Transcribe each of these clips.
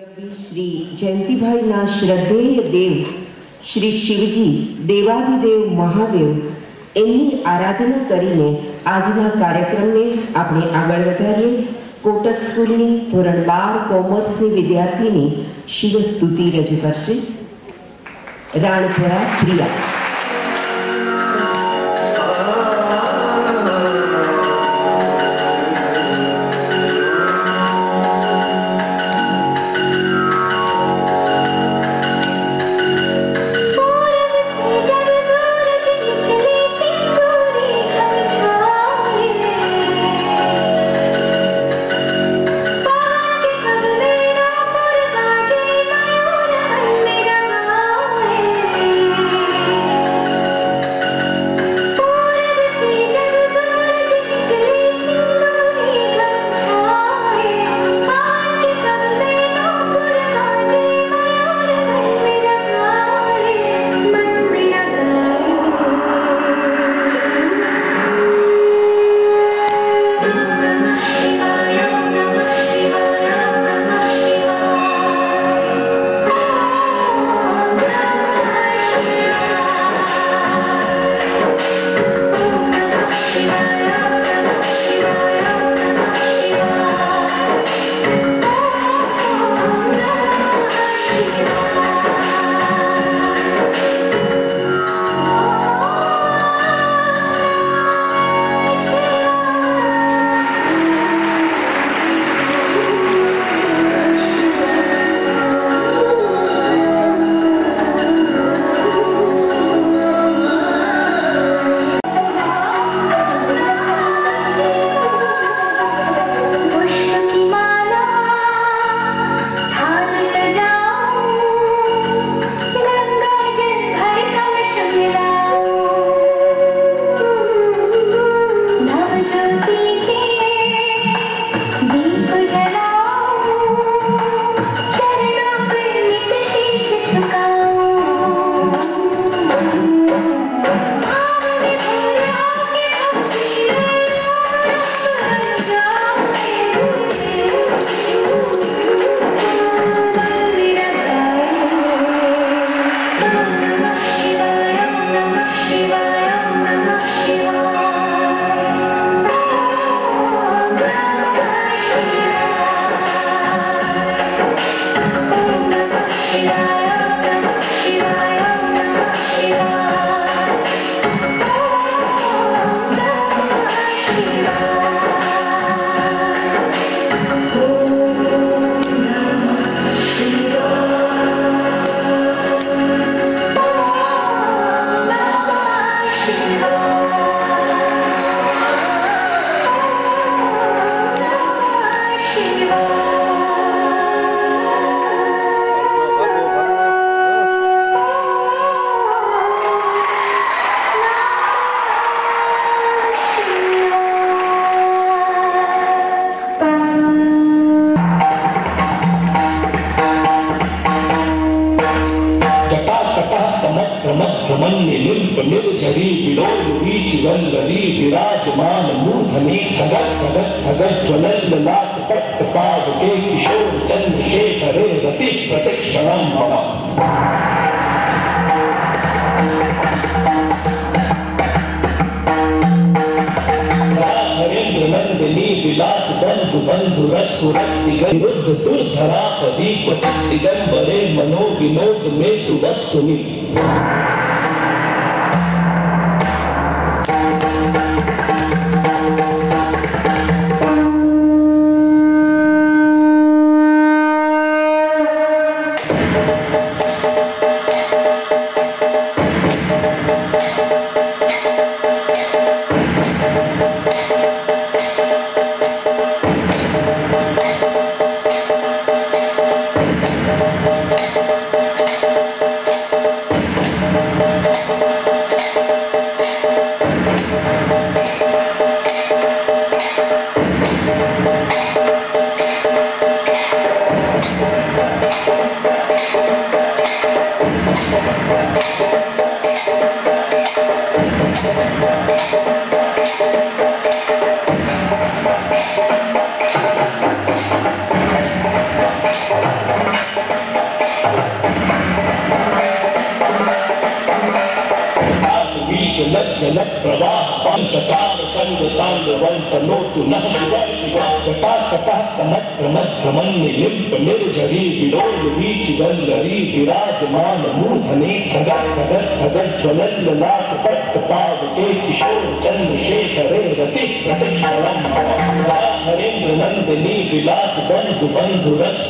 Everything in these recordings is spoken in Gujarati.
श्री जयंतीभाईना श्रद्धेय देव श्री शिवजी देवादिदेव महादेव એમની આરાધના કરીને આજના કાર્યક્રમને આપણે આગળ વધારીએ. કોટક સ્કૂલની ધોરણ 12 કોમર્સની વિદ્યાર્થીની શિવસ્તુતિ રજૂ કરશે. રાણપુરા પ્રિયા. विराजमान मूर्धनि खगत खगत खगत ज्वलन ललाट पट्ट पाद के किशोर चंद्रशेखरे रति प्रतिक्षणम मम. नरेंद्र नंदिनी विलास बंधु बंधु रसुरक्ति विरुद्ध दुर्धरा पदी क्वचित दिगंबरे मनो विनोद में तु वस्तुनि. प्रवाह पंचकार कंद तांडवंत नोतु नह जटा समक्रमक्रमण्य लिंप निर्जरी विलोल बीच वल्लरी विराजमान मूर्धने खगत खगत खगत ज्वलल लाट पट्ट पावके किशोर चंद्रशेखरे रति प्रतिक्षणम हरेंद्र नंदिनी विलास बंधु बंधु रस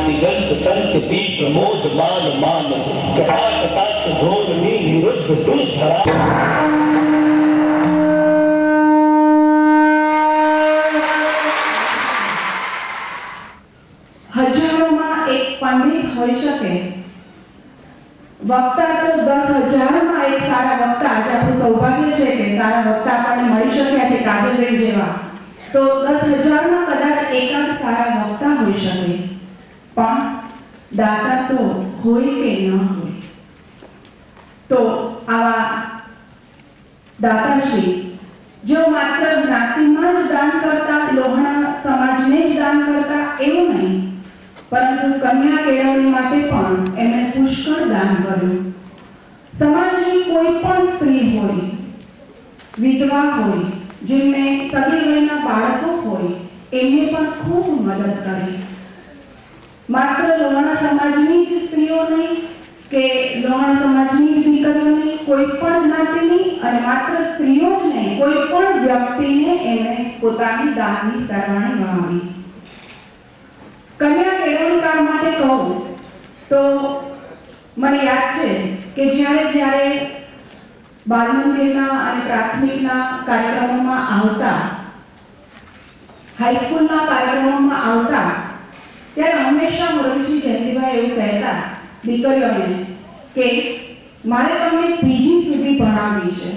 दिगंत संत पी प्रमोद मान मानस कटाक्ष धोरणी निरुद्ध दुर्धरा હજારોમાં એક પંડિત હોઈ શકે, વક્તા તો 10,000માં એક સારા વક્તા. આજે આપણું સૌભાગ્ય છે કે સારા વક્તા આપણને મળી શક્યા છે કાજલબેન જેવા. તો 10,000માં કદાચ એકાદ સારા વક્તા હોઈ શકે, પણ દાતા તો હોય કે ન હોય. તો આવા દાતાશ્રી જો માત્ર જ્ઞાતિમાં જ દાન કરતા, લોહાણા સમાજને જ દાન કરતા એવું નહીં, પરંતુ કન્યા કેળવણી માટે પણ એમણે પુષ્કળ દાન કર્યું. સમાજની કોઈ પણ સ્ત્રી હોય, વિધવા હોય, જેમને સગી વયના બાળકો હોય, એમને પણ ખૂબ મદદ કરી. માત્ર લોહાણા સમાજની જ સ્ત્રીઓ નહીં કે લોહાણા સમાજની જ દીકરીઓ નહીં, કોઈ પણ જ્ઞાતિની અને માત્ર સ્ત્રીઓ જ નહીં, કોઈ પણ વ્યક્તિને એમણે પોતાની દાનની સરવાણી ગણાવી. કન્યા કેળવણીકાર માટે કહું તો મને યાદ છે કે જ્યારે બાલ મંદિરના અને પ્રાથમિકના કાર્યક્રમોમાં આવતા, હાઈસ્કૂલના કાર્યક્રમોમાં આવતા, ત્યારે હંમેશા મોરબીજી જયંતિભાઈ એવું કહેતા દીકરીઓને કે મારે તમને પીજી સુધી ભણાવવી છે.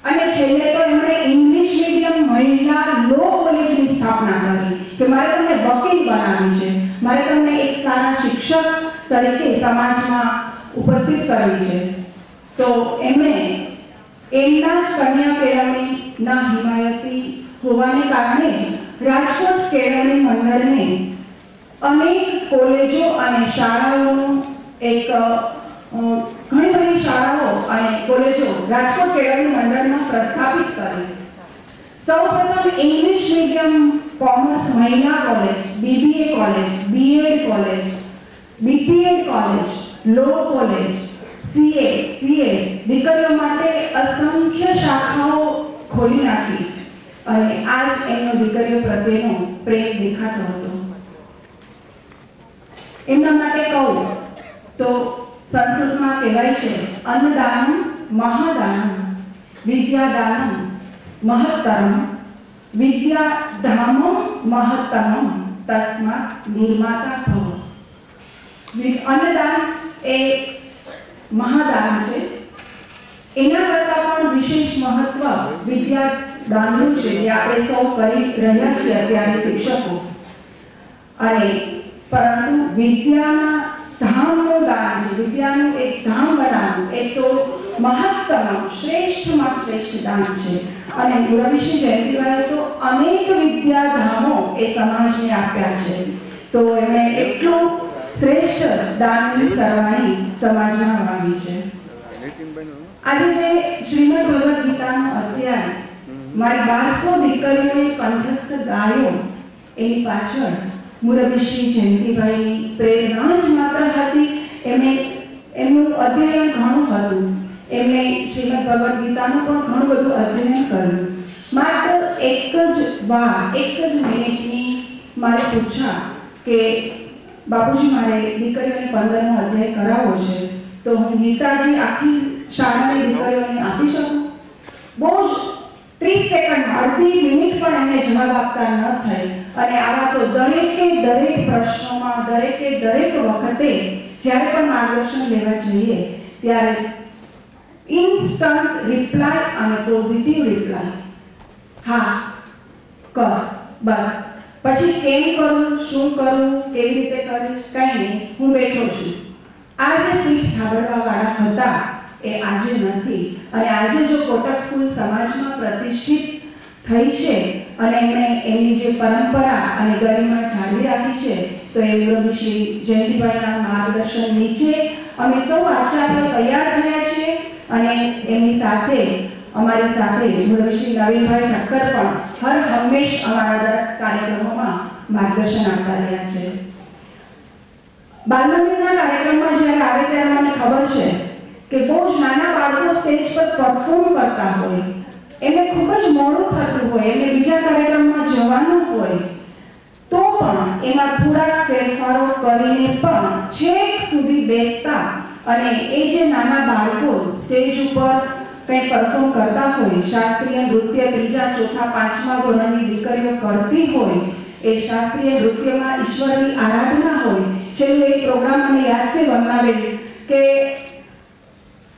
અને છેલ્લે તો એમણે ઇંગ્લિશ મીડિયમ મહિલા લો કોલેજની સ્થાપના કરી કે મારે તમને વકીલ બનાવવી છે, મારે તમને એક સારા શિક્ષક તરીકે સમાજમાં ઉપસ્થિત કરવી છે. તો એમણે એમના જ કન્યા કેળવણીના હિમાયતી હોવાને કારણે રાજકોટ કેળવણી મંડળને અનેક કોલેજો અને શાળાઓનું એક ઘણી બધી શાળાઓ અને કોલેજો રાજકોટ કેળવણી મંડળમાં પ્રસ્થાપિત કરી. સૌપ્રથમ ઇંગ્લિશ મીડિયમ કોમર્સ મહિલા college, BBA college, B Ed college, BPEd college, law college, CA, CS, દીકરીઓ માટે અસંખ્ય શાખાઓ ખોલી નાખી અને આજ એમનો દીકરીઓ પ્રત્યેનો પ્રેમ દેખાતો હતો. એમના માટે કહું તો સંસ્કૃતમાં કહેવાય છે અન્નદાનમ મહાદાનમ વિદ્યાદાનમ મહત્તરમ વિદ્યાધામમ મહત્તમમ તસ્માત નિર્માતા ભવ. અન્નદાન એ મહાદાન છે, એના કરતાં પણ વિશેષ મહત્વ વિદ્યાદાનનું છે, જે આપણે સૌ કરી રહ્યા છીએ અત્યારે શિક્ષકો. અને પરંતુ વિદ્યાના ધામનું દાન છે, વિદ્યાનું એક ધામ બનાવવું એ તો મહત્તમ શ્રેષ્ઠમાં શ્રેષ્ઠ દાન છે. અને મોરબીજી જયંતિભાઈએ તો અનેક વિદ્યાધામો એ સમાજને આપ્યા છે. તો એમણે એટલું શ્રેષ્ઠ દાનની સરવાણી સમાજમાં વાવી છે. આજે જે શ્રીમદ ભગવદ ગીતાનો અધ્યાય મારી 1200 દીકરીઓએ કંઠસ્થ ગાયો, એની પાછળ મોરબીજી જયંતિભાઈની પ્રેરણા જ માત્ર હતી. એમનું અધ્યયન ઘણું હતું. એમણે શ્રીમદ ભગવદ ગીતાનું પણ ઘણું બધું અધ્યયન કર્યું. માત્ર એક જ મિનિટની મારે પૂછા કે બાપુજી મારે દીકરીઓને 15નો અધ્યાય કરાવવો છે, તો હું ગીતાજી આખી શાળાની દીકરીઓને આપી શકું? બહુ જ 30 સેકન્ડ, અડધી મિનિટ પણ એમને જવાબ આપતા ન થઈ. અને આવા તો દરેક પ્રશ્નોમાં દરેક વખતે જ્યારે પણ માર્ગદર્શન લેવા જઈએ ત્યારે ઇન્સ્ટન્ટ રિપ્લાય અને પોઝિટિવ રિપ્લાય. હા, કર, બસ. પછી કેમ કરું, શું કરું, કેવી રીતે કરીશ, કંઈ નહીં, હું બેઠો છું. આ જે પીઠ થાબડવાવાળા હતા એ આજે નથી. અને આજે જો કોટક સ્કૂલ સમાજમાં પ્રતિષ્ઠિત થઈ છે અને એમણે એમની જે પરંપરા અને ગરિમા જાળવી રાખી છે, તો એ શ્રી જયંતિભાઈના માર્ગદર્શન નીચે અમે સૌ આચાર્યો તૈયાર થયા છીએ અને એમની સાથે અમારી સાથે મુરબ્બી નવીનભાઈ ઠક્કર પણ હર હંમેશ અમારા દરેક કાર્યક્રમોમાં માર્ગદર્શન આપતા રહ્યા છે. બાલમંદિરના કાર્યક્રમમાં જ્યારે આવે ત્યારે મને ખબર છે કે બહુ જ નાના બાળકો સ્ટેજ પર પરફોર્મ કરતા હોય, એમને ખૂબ જ મોડું થતું હોય, એમને બીજા કાર્યક્રમમાં જવાનું હોય, તો પણ એમાં થોડા ફેરફારો કરીને પણ છેક સુધી બેસતા અને એ જે નાના બાળકો સ્ટેજ ઉપર કંઈ પરફોર્મ કરતા હોય, શાસ્ત્રીય નૃત્ય ત્રીજા ચોથા પાંચમા ધોરણની દીકરીઓ કરતી હોય, એ શાસ્ત્રીય નૃત્યમાં ઈશ્વરની આરાધના હોય. છેલ્લો એક પ્રોગ્રામ મને યાદ છે વંદનાબેન, કે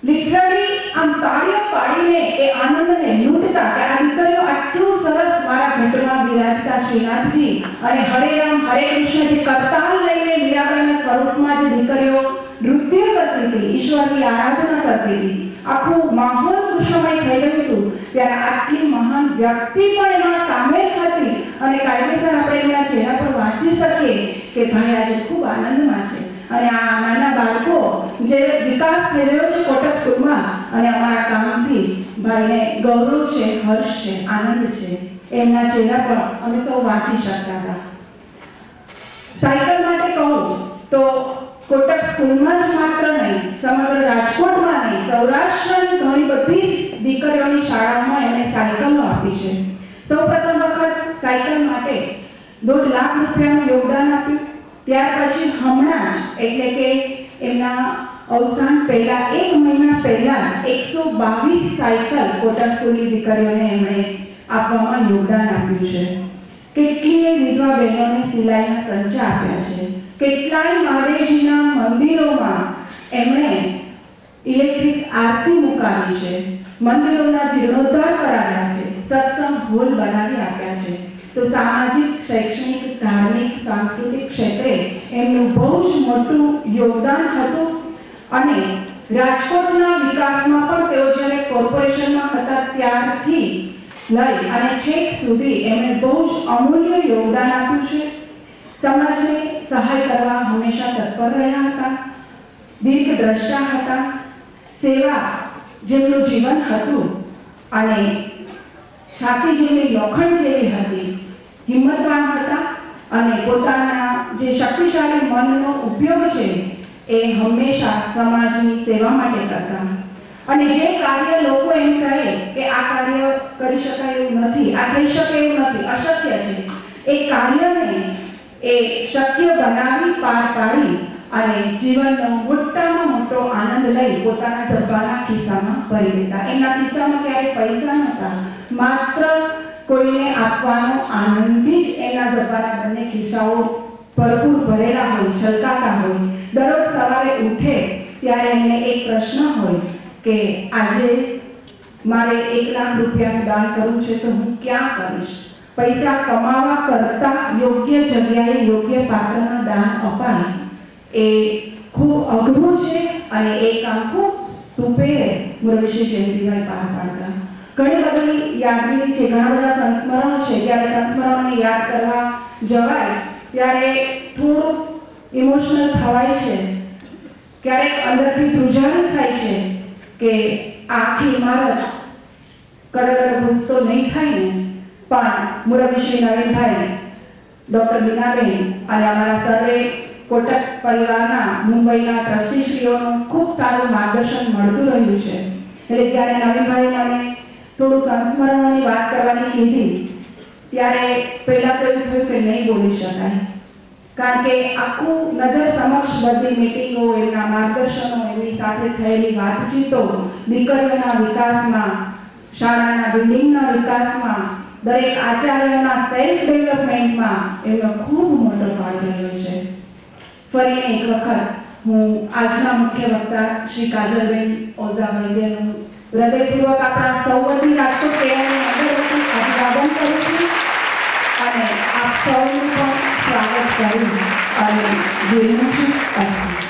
લિટરલી આમ તાળીઓ પાડીને એ આનંદને લૂંટતા કે આ દીકરીઓ આટલું સરસ મારા ઘટમાં બિરાજતા શ્રીનાથજી અને હરે રામ હરે કૃષ્ણ જે કરતાલ લઈને મીરાબાઈના સ્વરૂપમાં જે દીકરીઓ નૃત્ય કરતી હતી, ઈશ્વરની આરાધના કરતી હતી, આખું માહોલ કૃષ્ણમય થઈ ગયું હતું. ત્યારે આટલી મહાન વ્યક્તિ પણ એમાં સામેલ હતી અને કાયદેસર આપણે એમના ચહેરા પર વાંચી શકીએ કે ભાઈ આજે ખૂબ આનંદમાં છે. અને આ નાના બાળકો જે વિકાસ થઈ રહ્યો છે કોટક સ્કૂલમાં, અને અમારા કામથી ભાઈને ગૌરવ છે, હર્ષ છે, આનંદ છે, એમના ચહેરા પર અમે સૌ વાંચી શકતા હતા. સાયકલ માટે કહું તો કોટક સ્કૂલમાં જ માત્ર નહીં, સમગ્ર રાજકોટમાં નહીં, સૌરાષ્ટ્રની ઘણી બધી દીકરીઓની શાળાઓમાં એમણે સાયકલો આપી છે. સૌપ્રથમ વખત સાયકલ માટે 1.5 લાખ રૂપિયાનું યોગદાન આપ્યું. ત્યાર પછી હમણાં જ એટલે કે એમના અવસાન પહેલા 1 મહિના પહેલા જ 122 સાયકલ કોટક સ્કૂલની દીકરીઓને એમણે આપવામાં યોગદાન આપ્યું છે. કેટલીય વિધવા બહેનોને સિલાઈના સંચા આપ્યા છે. કેટલાય મહાદેવજીના મંદિરોમાં એમણે ઇલેક્ટ્રિક આરતી મુકાવી છે, મંદિરોના જીર્ણોદ્ધાર કરાવ્યા છે, સત્સંગ હોલ બનાવી આપ્યા છે. તો સામાજિક, શૈક્ષણિક, ધાર્મિક, સાંસ્કૃતિક ક્ષેત્રે એમનું બહુ જ મોટું યોગદાન હતું. અને રાજકોટના વિકાસમાં પણ તેઓ જ્યારે કોર્પોરેશનમાં હતા ત્યારથી લઈ અને છેક સુધી એમણે બહુ જ અમૂલ્ય યોગદાન આપ્યું છે. સમાજને સહાય કરવા હંમેશા તત્પર રહ્યા હતા, દીર્ઘદ્રષ્ટા હતા, સેવા જેમનું જીવન હતું અને છાતી જેવી લોખંડ જેવી હતી, હિંમતવાન હતા અને પોતાના જે શક્તિશાળી મનનો ઉપયોગ છે એ હંમેશા સમાજની સેવા માટે કરતા. અને જે કાર્ય લોકો એમ કહે કે આ કાર્ય કરી શકાય એવું નથી, આ થઈ શકે એવું નથી, અશક્ય છે, એ કાર્યને એ શક્ય બનાવી પાર પાડી અને જીવનનો મોટામાં મોટો આનંદ લઈ પોતાના જબ્બાના ખિસ્સામાં ભરી દેતા. એમના ખિસ્સામાં ક્યારેય પૈસા નહોતા, માત્ર કોઈને આપવાનો આનંદથી જ એમના જબ્બાના બંને ખિસ્સાઓ ભરપૂર ભરેલા હોય, છલકાતા હોય. દરરોજ સવારે ઉઠે ત્યારે એમને એક પ્રશ્ન હોય કે આજે મારે 1 લાખ રૂપિયાનું દાન કરવું છે તો હું ક્યાં કરીશ? પૈસા કમાવા કરતા યોગ્ય જગ્યાએ યોગ્ય પાત્રમાં દાન અપાય એ ખૂબ અઘરું છે અને એ કામ ખૂબ સુપેરે મુરબ્બી જયંતિભાઈ પાર પાડતા. ઘણી બધી યાદગીરી છે, ઘણા બધા સંસ્મરણો છે. જ્યારે સંસ્મરણોને યાદ કરવા જવાય ત્યારે થોડું ઇમોશનલ થવાય છે, ક્યારેક અંદરથી ધ્રુજારી થાય છે કે આખી ઇમારત કડકડ ભૂસતો નહીં થાય ને. પણ મુરબ્બી શ્રી નવીનભાઈ, ડૉક્ટર બીનાબેન અને અમારા સર્વે કોટક પરિવારના મુંબઈના ટ્રસ્ટીશ્રીઓનું ખૂબ સારું માર્ગદર્શન મળતું રહ્યું છે. એટલે જ્યારે નવીનભાઈ મને થોડું સંસ્મરણોની વાત કરવાની કીધી ત્યારે પહેલાં તો એવું થયું કે નહીં બોલી શકાય, કારણ કે આખું નજર સમક્ષ બધી મિટિંગો, એમના માર્ગદર્શનો, એમની સાથે થયેલી વાતચીતો, દીકરીઓના વિકાસમાં, શાળાના બિલ્ડિંગના વિકાસમાં, દરેક આચાર્યોના સેલ્ફ ડેવલપમેન્ટમાં એમનો ખૂબ મોટો ફાળો રહ્યો છે. ફરી એક વખત હું આજના મુખ્ય વક્તા શ્રી કાજલબેન ઓઝા વૈદ્યનું હૃદયપૂર્વક આપણા સૌ વતી રાજકોટ કેળવણી મંડળ વતી અભિવાદન કરું છું અને આપ સૌનું પણ સ્વાગત કરું અને વિનંતી છું.